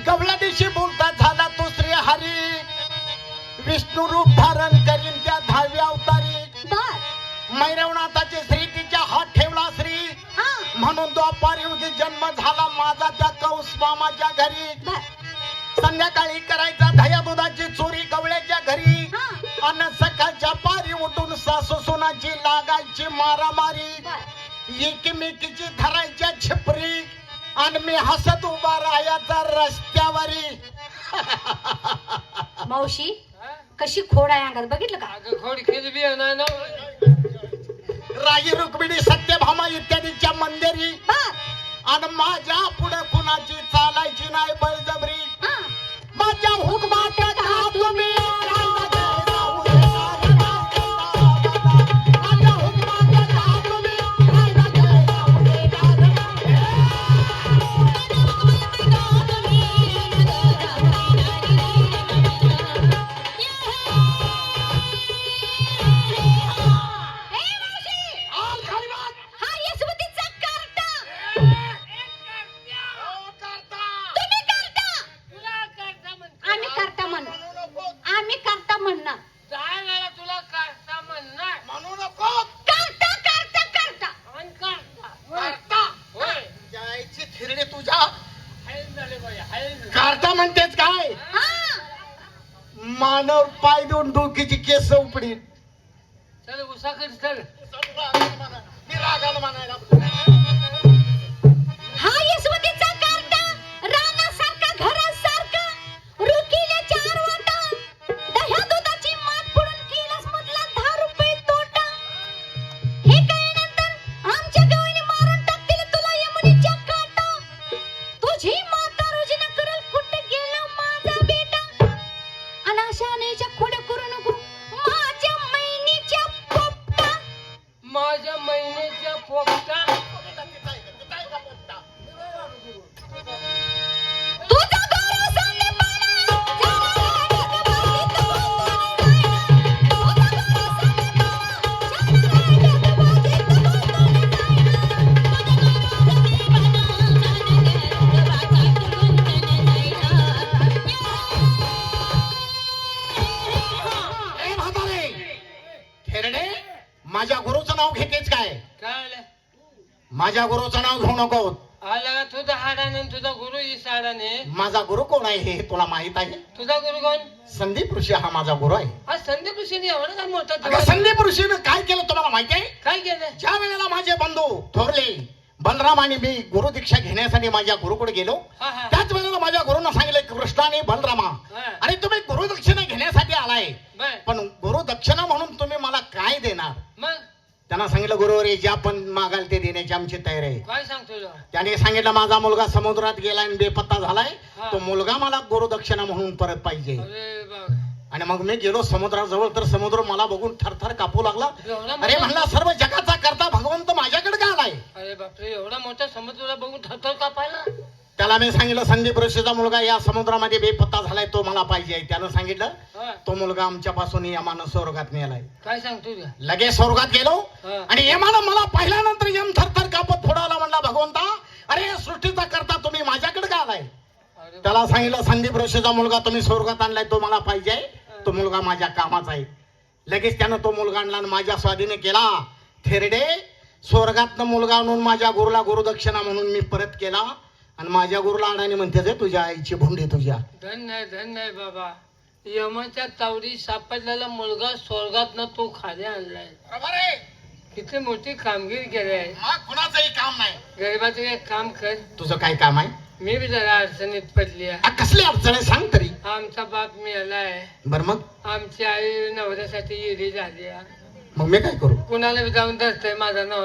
गवळ्या दिवशी बोलता झाला तो श्री हरी, विष्णू रूप धारण करीन त्या 10व्या अवतारी. मैरवनाथाची श्री तिच्या हात ठेवला श्री, म्हणून द्वापार युगी जन्म झाला माझा त्या कौस मामाच्या घरी. संध्याकाळी करायचा दह्या दुधाची चोरी गवळ्याच्या घरी, आणि सकाळच्या पारी उठून सासू सुनाची लागायची मारामारी. एकमेकीची धरायच्या छिपरी, आणि मी हसत उभा राहायचा रस्त्यावरी. मावशी कशी खोड आहे अंगात, बघितलं का? खोड केली बी नाही ना. राई रुक्मिणी सत्यभामा इत्यादीच्या मंदिरी, आणि माझ्या पुढे कुणाची चालायची नाही बळजबरी. माझ्या हुकमात का तुम्ही करता म्हणतेच काय? मानव पाय देऊन डोकीची केस उपडी. चल उसाकडे चल. मी रागाला म्हणायला हा यशवंतीचा कार्टा, रानासारखा घरासारखा, रुकीले 4 वाटा, दह्या दुधाची मात पडून केलास मधला 10 रुपये तोटा. हे कळल्यानंतर आमच्या गावाने मारून टाकतील तुला यमुनीच्या काटा. तुझी माता रोजीना करल कुठे गेला माझा बेटा, अनाशानेच्या खोड्या करू नको माझ्या मैनीच्या पोपटा. माझ्या महिन्याच्या पोपटा. तुझा गौरव सांगणे माझ्या गुरुचं नाव घेतेच काय? काय माझ्या गुरुचं नाव घेऊ नको. आला तुझा हाडाने तुझा गुरु इसाडाने. माझा गुरु कोण आहे हे तुला माहित आहे? तुझा गुरु कोण? संदीप ऋषी हा माझा गुरु आहे. हा संदीप ऋषीने एवढा काय मोठा अगं, संदीप ऋषीनं काय केलं तुम्हाला माहिती आहे? काय केलं? ज्या वेळेला माझे बंधू थोरले बलराम आणि मी गुरु दीक्षा घेण्यासाठी माझ्या गुरुकडे गेलो, त्याच वेळेला माझ्या गुरुनं सांगितलं कृष्णाने बलरामा, अरे तुम्ही गुरु दक्षिणा घेण्यासाठी आलाय, पण गुरु दक्षिणा म्हणून तुम्ही मला काय देणार? मग त्यांना सांगितलं गुरुवरे जे आपण मागाल ते देण्याची आमची तयारी आहे. काय सांगतो? त्याने सांगितलं माझा मुलगा समुद्रात गेलाय आणि बेपत्ता झालाय, तो मुलगा मला गुरु दक्षिणा म्हणून परत पाहिजे. आणि मग मी गेलो समुद्राजवळ, तर समुद्र मला बघून थरथर कापू लागला. अरे म्हणला सर्व जगाचा करता भगवंत माझ्याकडे का आलाय? अरे बापरे, एवढा मोठा समुद्राला बघून थरथर कापायला? त्याला मी सांगितलं संदीप ऋषीचा मुलगा या समुद्रामध्ये बेपत्ता झालाय, तो मला पाहिजे. त्यानं सांगितलं तो मुलगा आमच्यापासून यमानं स्वर्गात नेलाय. काय सांगतो? लगेच स्वर्गात गेलो आणि यमानं मला पाहिल्यानंतर यम थरथर कापत पुढे आला. म्हणला भगवंता, अरे या सृष्टीचा करता तुम्ही माझ्याकडे का आलाय? त्याला सांगितलं संदीप ऋषीचा मुलगा तुम्ही स्वर्गात आणलाय, तो मला पाहिजे, तो मुलगा माझ्या कामाचा आहे. लगेच त्यानं तो मुलगा आणला आणि माझ्या स्वाधीने केला. थेरडे स्वर्गातनं मुलगा आणून माझ्या गुरुला गुरुदक्षिणा म्हणून मी परत केला, आणि माझ्या गुरुला अडाणी म्हणते तुझ्या आईची भुंडी तुझ्या. धन नाही बाबा, यमाच्या तावडी सापडलेला मुलगा स्वर्गात न तो खाली आणलाय. किती मोठी कामगिरी केली आहे. कुणाचंही काम नाही. गरीबाचं एक काम कर. तुझं काय काम आहे? मी बी जरा अडचणीत पडली आहे. कसली अडचण आहे सांग तरी. आमचा बाप मेलाय. बर मग? आमची आई नवऱ्यासाठी इरी झाली. मग मी काय करू? कुणाला बी जाऊन धरतय माझा नवरा.